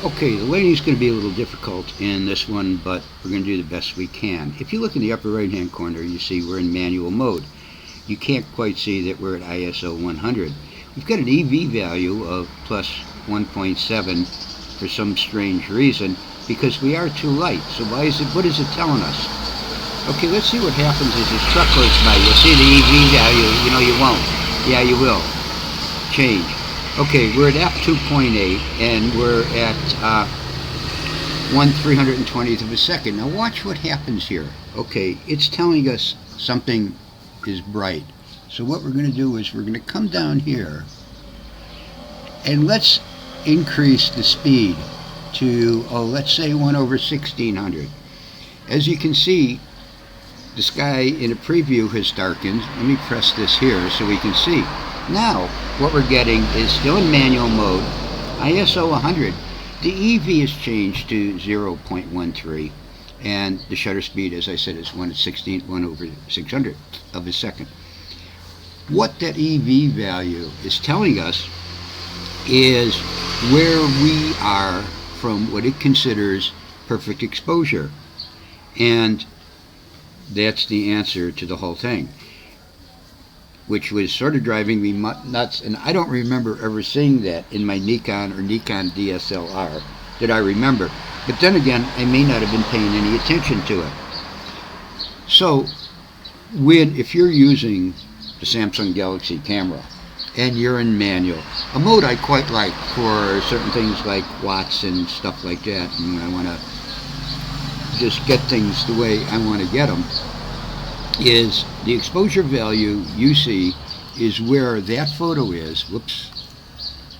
Okay, the lighting's going to be a little difficult in this one, but we're going to do the best we can. If you look in the upper right hand corner, you see we're in manual mode. You can't quite see that we're at ISO 100. We've got an EV value of plus 1.7 for some strange reason, because we are too light. So what is it telling us? Okay, let's see what happens as this truck goes by. You'll see the EV value. You won't. Yeah, you will. Change. Okay, we're at f2.8 and we're at 1/320th of a second. Now watch what happens here. Okay, it's telling us something is bright. So what we're going to do is we're going to come down here and let's increase the speed to, let's say 1/1600. As you can see, the sky in a preview has darkened. Let me press this here so we can see. Now, what we're getting is still in manual mode, ISO 100. The EV has changed to 0.13, and the shutter speed, as I said, is 1/600 of a second. What that EV value is telling us is where we are from what it considers perfect exposure. And that's the answer to the whole thing, which was sort of driving me nuts. And I don't remember ever seeing that in my Nikon or Nikon DSLR that I remember. But then again, I may not have been paying any attention to it. So, if you're using the Samsung Galaxy camera and you're in manual, a mode I quite like for certain things like watts and stuff like that, and when I want to just get things the way I want to get them, is the exposure value you see is where that photo is,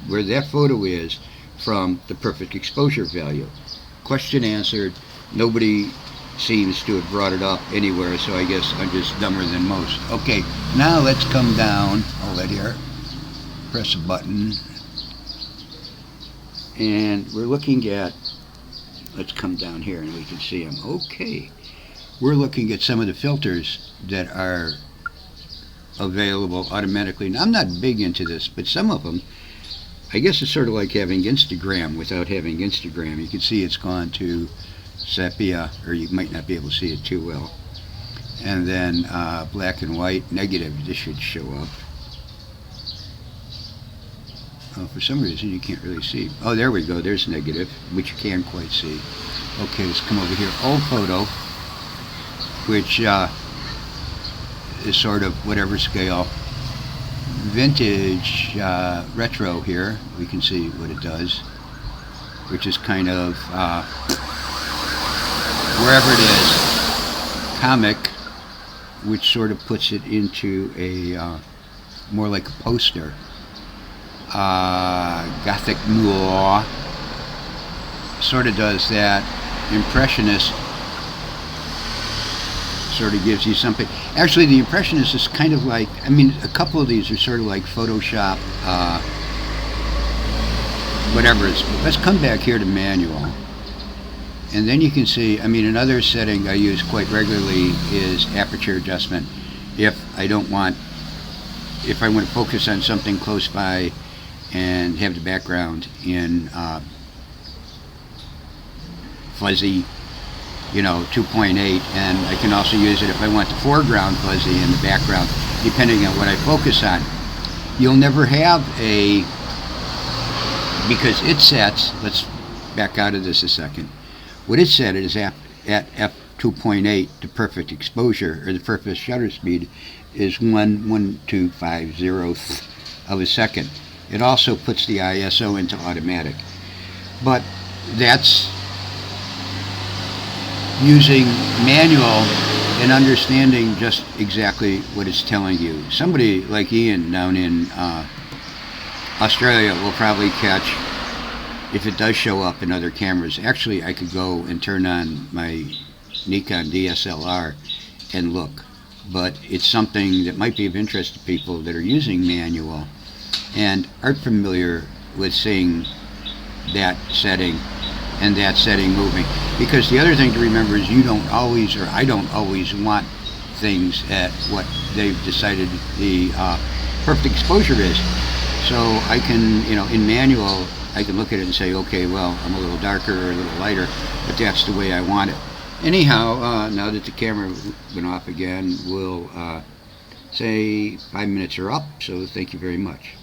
where that photo is from the perfect exposure value. Question answered. Nobody seems to have brought it up anywhere, so I guess I'm just dumber than most. Okay, now let's come down. Hold it here. Press a button. And we're looking at, let's come down here and we can see them. Okay. We're looking at some of the filters that are available automatically. Now, I'm not big into this, but some of them, I guess it's sort of like having Instagram without having Instagram. You can see it's gone to sepia, or you might not be able to see it too well. And then black and white, negative, this should show up. Oh, for some reason you can't really see. Oh, there we go, there's negative, which you can quite see. Okay, let's come over here. Old photo, which is sort of whatever scale. Vintage, retro here, we can see what it does, which is kind of wherever it is. Comic, which sort of puts it into a more like a poster. Gothic noir sort of does that. Impressionist sort of gives you something. Actually, the Impressionist is kind of like, I mean, a couple of these are sort of like Photoshop, whatever it's. Let's come back here to manual. And then you can see, I mean, another setting I use quite regularly is aperture adjustment. If I want to focus on something close by and have the background in fuzzy, 2.8, and I can also use it if I want the foreground fuzzy and the background, depending on what I focus on. You'll never have because it sets, let's back out of this a second. What it said is at f2.8, the perfect exposure, or the perfect shutter speed, is 1/1250th of a second. It also puts the ISO into automatic. But that's using manual and understanding just exactly what it's telling you. Somebody like Ian down in Australia will probably catch, if it does show up in other cameras. Actually, I could go and turn on my Nikon DSLR and look, but it's something that might be of interest to people that are using manual and aren't familiar with seeing that setting and that setting moving. Because the other thing to remember is you don't always, or I don't always, want things at what they've decided the perfect exposure is. So I can, in manual, I can look at it and say, okay, well, I'm a little darker or a little lighter, but that's the way I want it. Anyhow, now that the camera went off again, we'll say 5 minutes are up, so thank you very much.